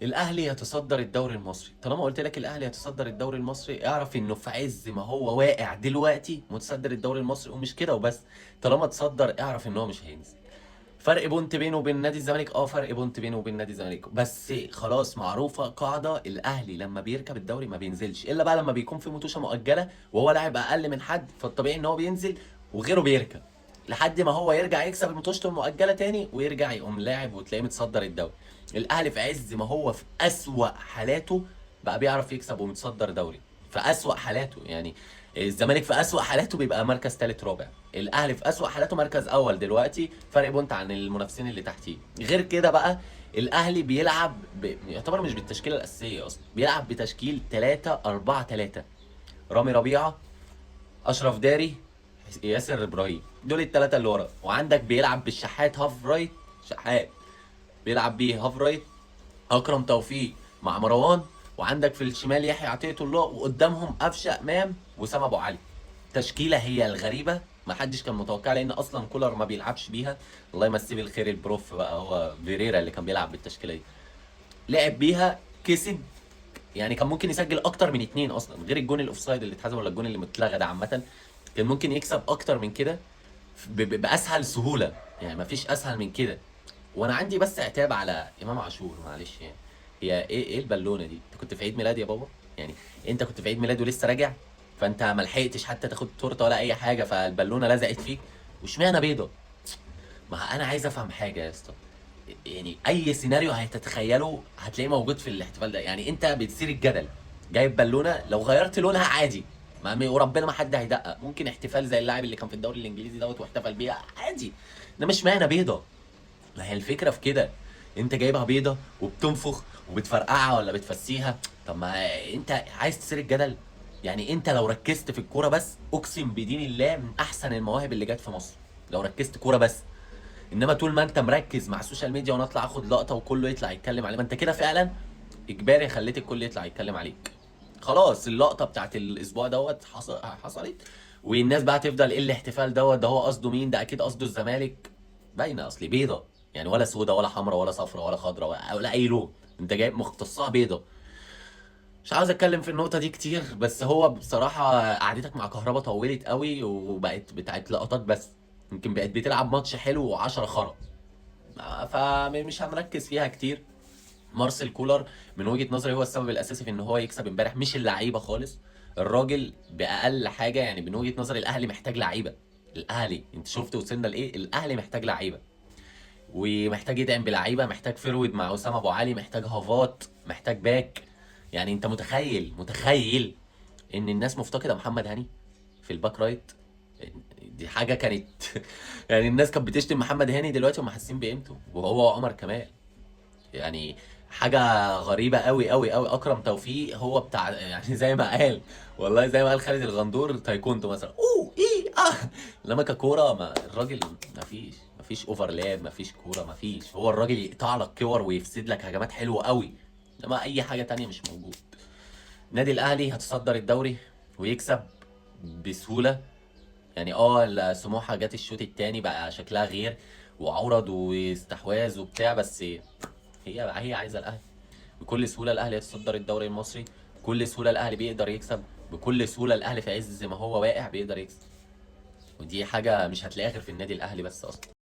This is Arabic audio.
الاهلي يتصدر الدوري المصري. طالما قلت لك الاهلي يتصدر الدوري المصري، اعرف انه في عز ما هو واقع دلوقتي متصدر الدوري المصري. ومش كده وبس، طالما تصدر اعرف ان هو مش هينزل. فرق بونت بينه وبين نادي الزمالك، فرق بونت بينه وبين نادي الزمالك، بس خلاص معروفه قاعده: الاهلي لما بيركب الدوري ما بينزلش الا بقى لما بيكون في متوشه مؤجله وهو لاعب اقل من حد، فالطبيعي ان هو بينزل وغيره بيركب لحد ما هو يرجع يكسب متوشته المؤجله تاني ويرجع يقوم لاعب وتلاقيه متصدر الدوري. الاهلي في عز ما هو في اسوأ حالاته بقى بيعرف يكسب ومتصدر دوري في اسوأ حالاته يعني. الزمالك في اسوأ حالاته بيبقى مركز ثالث رابع، الاهلي في اسوأ حالاته مركز اول دلوقتي، فرق بونت عن المنافسين اللي تحتيه. غير كده بقى الاهلي بيلعب يعتبر مش بالتشكيله الاساسيه اصلا، بيلعب بتشكيل 3-4-3: رامي ربيعه، اشرف داري، ياسر ابراهيم، دول الثلاثه اللي ورا. وعندك بيلعب بالشحات هاف رايت، شحات بيلعب بيه هاف رايت، اكرم توفيق مع مروان، وعندك في الشمال يحيى عطية الله، وقدامهم قفشه امام وسام ابو علي. تشكيله هي الغريبه ما حدش كان متوقع، لان اصلا كولر ما بيلعبش بيها. الله يمسيه بالخير البروف بقى، هو فيريرا اللي كان بيلعب بالتشكيله دي، لعب بيها كسب. يعني كان ممكن يسجل اكتر من اتنين اصلا، غير الجون الاوفسايد اللي اتحسب ولا الجون اللي متلغى ده عامه. كان ممكن يكسب اكتر من كده باسهل سهوله، يعني ما فيش اسهل من كده. وانا عندي بس عتاب على امام عاشور، معلش يعني. هي ايه البالونه دي؟ انت كنت في عيد ميلاد يا بابا يعني؟ انت كنت في عيد ميلاد ولسه راجع، فانت ما لحقتش حتى تاخد تورته ولا اي حاجه، فالبالونه لزقت فيك. واشمعنى بيضه؟ ما انا عايز افهم حاجه يا اسطى. يعني اي سيناريو هتتخيله هتلاقيه موجود في الاحتفال ده. يعني انت بتثير الجدل، جايب بالونه لو غيرت لونها عادي، وربنا ما حد هيدقق، ممكن احتفال زي اللاعب اللي كان في الدوري الانجليزي دوت واحتفل بيها عادي. انما اشمعنى بيضه؟ ما هي الفكره في كده، انت جايبها بيضه وبتنفخ وبتفرقعها ولا بتفسيها. طب ما انت عايز تثير الجدل. يعني انت لو ركزت في الكوره بس، اقسم بدين الله من احسن المواهب اللي جت في مصر لو ركزت كوره بس. انما طول ما انت مركز مع السوشيال ميديا وانا اطلع اخد لقطه وكله يطلع يتكلم عليه، ما انت كده فعلا اجباري خليت الكل يطلع يتكلم عليك. خلاص اللقطه بتاعت الاسبوع دوت حصلت، والناس بقى تفضل ايه الاحتفال دوت، ده هو قصده مين؟ ده اكيد قصده الزمالك. باينه، اصلي بيضه يعني، ولا سودا ولا حمراء ولا صفراء ولا خضراء ولا اي لون، انت جايب مختصها بيضه. مش عاوز اتكلم في النقطه دي كتير، بس هو بصراحه قعدتك مع كهربا طولت قوي وبقت بتاعت لقطات بس. يمكن بقت بتلعب ماتش حلو و10 خرا، فمش هنركز فيها كتير. مارسيل كولر من وجهة نظري هو السبب الاساسي في ان هو يكسب امبارح، مش اللعيبه خالص. الراجل باقل حاجه يعني، من وجهة نظري الاهلي محتاج لعيبه. الاهلي انت شفت وصلنا لايه؟ الاهلي محتاج لعيبه ومحتاج يدعم بلعيبه، محتاج فيرويد مع اسامه ابو علي، محتاج هافات، محتاج باك. يعني انت متخيل ان الناس مفتقده محمد هاني في الباك رايت؟ دي حاجه كانت يعني الناس كانت بتشتم محمد هاني، دلوقتي هم حاسين بقيمته، وهو وعمر كمال. يعني حاجه غريبه قوي قوي قوي. اكرم توفيق هو بتاع يعني زي ما قال، والله زي ما قال خالد الغندور تايكوندو مثلا، ايه انما ككوره ما الراجل ما فيش اوفرلاب، ما فيش كوره، ما فيش. هو الراجل يقطع لك كور ويفسد لك هجمات حلوه قوي، انما اي حاجه تانية مش موجود. النادي الاهلي هتصدر الدوري ويكسب بسهوله. يعني سموحه جت الشوط الثاني بقى شكلها غير، وعرض واستحواذ وبتاع، بس هي عايزه الاهلي. بكل سهوله الاهلي يتصدر الدوري المصري، بكل سهوله الاهلي بيقدر يكسب، بكل سهوله الاهلي في عز ما هو واقع بيقدر يكسب. ودي حاجه مش هتلاقيها غير في النادي الاهلي بس اصلا.